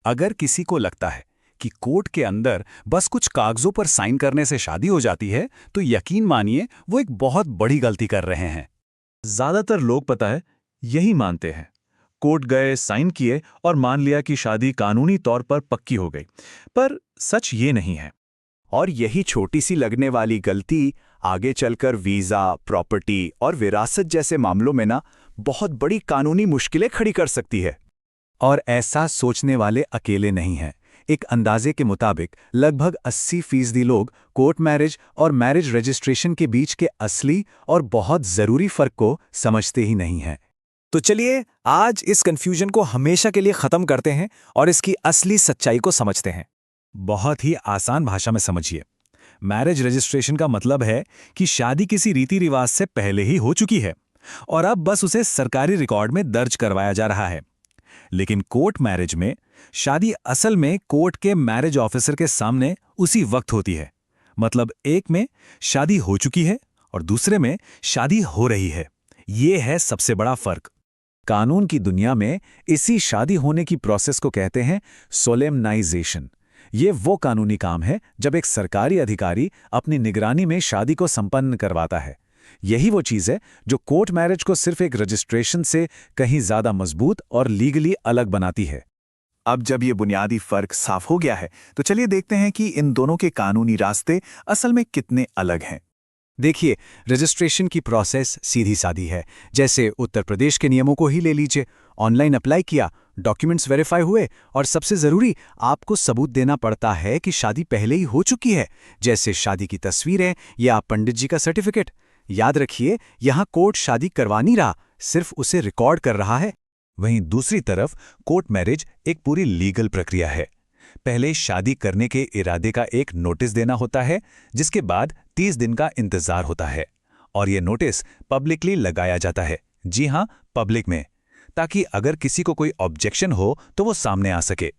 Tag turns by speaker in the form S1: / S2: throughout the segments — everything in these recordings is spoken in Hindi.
S1: अगर किसी को लगता है कि कोर्ट के अंदर बस कुछ कागजों पर साइन करने से शादी हो जाती है, तो यकीन मानिए वो एक बहुत बड़ी गलती कर रहे हैं।
S2: ज्यादातर लोग पता है यही मानते हैं। कोर्ट गए, साइन किए और मान लिया कि शादी कानूनी तौर पर पक्की हो गई। पर सच ये नहीं है।
S3: और यही छोटी सी लगने वाली गलती आगे चलकर वीजा, प्रॉपर्टी और विरासत जैसे मामलों में ना बहुत बड़ी कानूनी मुश्किलें खड़ी कर सकती है।
S1: और ऐसा सोचने वाले अकेले नहीं हैं। एक अंदाजे के मुताबिक लगभग 80% लोग कोर्ट मैरिज और मैरिज रजिस्ट्रेशन के बीच के असली और बहुत ज़रूरी फ़र्क को समझते ही नहीं हैं।
S4: तो चलिए आज इस कंफ्यूजन को हमेशा के लिए खत्म करते हैं और इसकी असली सच्चाई को समझते हैं।
S1: बहुत ही आसान भाषा में समझिए। मैरिज रजिस्ट्रेशन का मतलब है कि शादी किसी रीति रिवाज से पहले ही हो चुकी है और अब बस उसे सरकारी रिकॉर्ड में दर्ज करवाया जा रहा है। लेकिन कोर्ट मैरिज में शादी असल में कोर्ट के मैरिज ऑफिसर के सामने उसी वक्त होती है। मतलब एक में शादी हो चुकी है और दूसरे में शादी हो रही है। ये है सबसे बड़ा फर्क।
S4: कानून की दुनिया में इसी शादी होने की प्रोसेस को कहते हैं सोलेमनाइजेशन। ये वो कानूनी काम है जब एक सरकारी अधिकारी अपनी निगरानी में शादी को संपन्न करवाता है। यही वो चीज़ है जो कोर्ट मैरिज को सिर्फ एक रजिस्ट्रेशन से कहीं ज़्यादा मजबूत और लीगली अलग बनाती है।
S3: अब जब ये बुनियादी फर्क साफ हो गया है, तो चलिए देखते हैं कि इन दोनों के कानूनी रास्ते असल में कितने अलग हैं।
S1: देखिए, रजिस्ट्रेशन की प्रोसेस सीधी सादी है। जैसे उत्तर प्रदेश के नियमों को ही ले लीजिए। ऑनलाइन अप्लाई किया, डॉक्यूमेंट्स वेरीफाई हुए और सबसे ज़रूरी आपको सबूत देना पड़ता है कि शादी पहले ही हो चुकी है, जैसे शादी की तस्वीरें या पंडित जी का सर्टिफिकेट। याद रखिए, यहाँ कोर्ट शादी करवा नहीं रहा, सिर्फ उसे रिकॉर्ड कर रहा है।
S2: वहीं दूसरी तरफ कोर्ट मैरिज एक पूरी लीगल प्रक्रिया है। पहले शादी करने के इरादे का एक नोटिस देना होता है, जिसके बाद 30 दिन का इंतजार होता है और ये नोटिस पब्लिकली लगाया जाता है। जी हां, पब्लिक में, ताकि अगर किसी को कोई ऑब्जेक्शन हो तो वो सामने आ सके।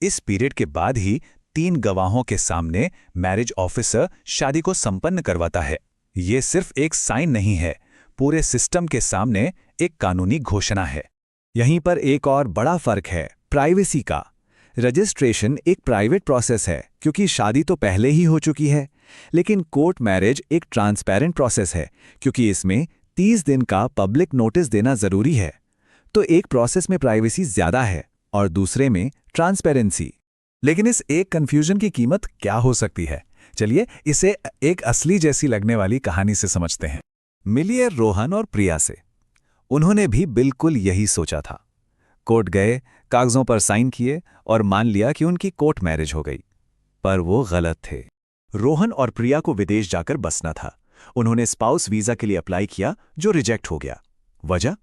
S2: इस पीरियड के बाद ही 3 गवाहों के सामने मैरिज ऑफिसर शादी को संपन्न करवाता है। ये सिर्फ एक साइन नहीं है, पूरे सिस्टम के सामने एक कानूनी घोषणा है।
S4: यहीं पर एक और बड़ा फर्क है, प्राइवेसी का। रजिस्ट्रेशन एक प्राइवेट प्रोसेस है क्योंकि शादी तो पहले ही हो चुकी है, लेकिन कोर्ट मैरिज एक ट्रांसपेरेंट प्रोसेस है क्योंकि इसमें 30 दिन का पब्लिक नोटिस देना जरूरी है। तो एक प्रोसेस में प्राइवेसी ज्यादा है और दूसरे में ट्रांसपेरेंसी। लेकिन इस एक कंफ्यूजन की कीमत क्या हो सकती है? चलिए इसे एक असली जैसी लगने वाली कहानी से समझते हैं। मिलिए रोहन और प्रिया से। उन्होंने भी बिल्कुल यही सोचा था। कोर्ट गए, कागजों पर साइन किए और मान लिया कि उनकी कोर्ट मैरिज हो गई। पर वो गलत थे।
S3: रोहन और प्रिया को विदेश जाकर बसना था। उन्होंने स्पाउस वीजा के लिए अप्लाई किया, जो रिजेक्ट हो गया। वजह?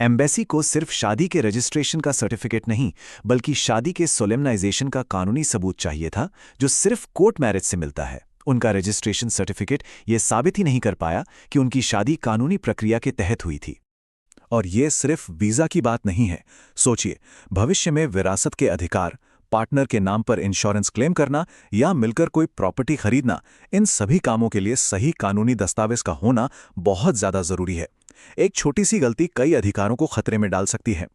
S3: एम्बेसी को सिर्फ शादी के रजिस्ट्रेशन का सर्टिफिकेट नहीं, बल्कि शादी के सोलेमनाइजेशन का कानूनी सबूत चाहिए था, जो सिर्फ कोर्ट मैरिज से मिलता है। उनका रजिस्ट्रेशन सर्टिफिकेट ये साबित ही नहीं कर पाया कि उनकी शादी कानूनी प्रक्रिया के तहत हुई थी।
S2: और ये सिर्फ वीजा की बात नहीं है। सोचिए, भविष्य में विरासत के अधिकार, पार्टनर के नाम पर इंश्योरेंस क्लेम करना या मिलकर कोई प्रॉपर्टी खरीदना, इन सभी कामों के लिए सही कानूनी दस्तावेज का होना बहुत ज्यादा जरूरी है। एक छोटी सी गलती कई अधिकारों को खतरे में डाल सकती है।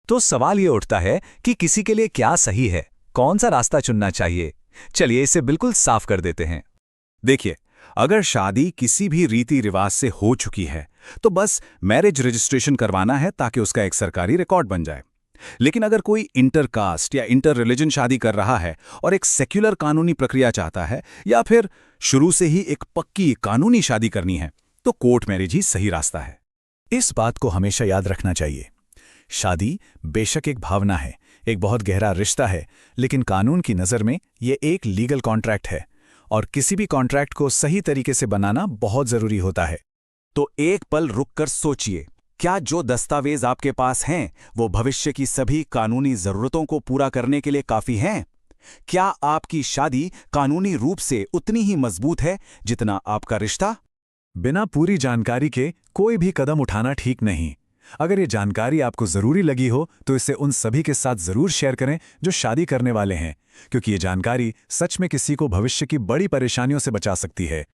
S4: तो सवाल ये उठता है कि किसी के लिए क्या सही है, कौन सा रास्ता चुनना चाहिए? चलिए इसे बिल्कुल साफ कर देते हैं।
S1: देखिए, अगर शादी किसी भी रीति रिवाज से हो चुकी है तो बस मैरिज रजिस्ट्रेशन करवाना है ताकि उसका एक सरकारी रिकॉर्ड बन जाए। लेकिन अगर कोई इंटरकास्ट या इंटर रिलीजन शादी कर रहा है और एक सेक्युलर कानूनी प्रक्रिया चाहता है, या फिर शुरू से ही एक पक्की कानूनी शादी करनी है, तो कोर्ट मैरिज ही सही रास्ता है।
S4: इस बात को हमेशा याद रखना चाहिए। शादी बेशक एक भावना है, एक बहुत गहरा रिश्ता है, लेकिन कानून की नज़र में ये एक लीगल कॉन्ट्रैक्ट है और किसी भी कॉन्ट्रैक्ट को सही तरीके से बनाना बहुत ज़रूरी होता है।
S1: तो एक पल रुककर सोचिए, क्या जो दस्तावेज आपके पास हैं वो भविष्य की सभी कानूनी जरूरतों को पूरा करने के लिए काफी हैं? क्या आपकी शादी कानूनी रूप से उतनी ही मजबूत है जितना आपका रिश्ता?
S4: बिना पूरी जानकारी के कोई भी कदम उठाना ठीक नहीं। अगर ये जानकारी आपको ज़रूरी लगी हो तो इसे उन सभी के साथ ज़रूर शेयर करें जो शादी करने वाले हैं, क्योंकि ये जानकारी सच में किसी को भविष्य की बड़ी परेशानियों से बचा सकती है।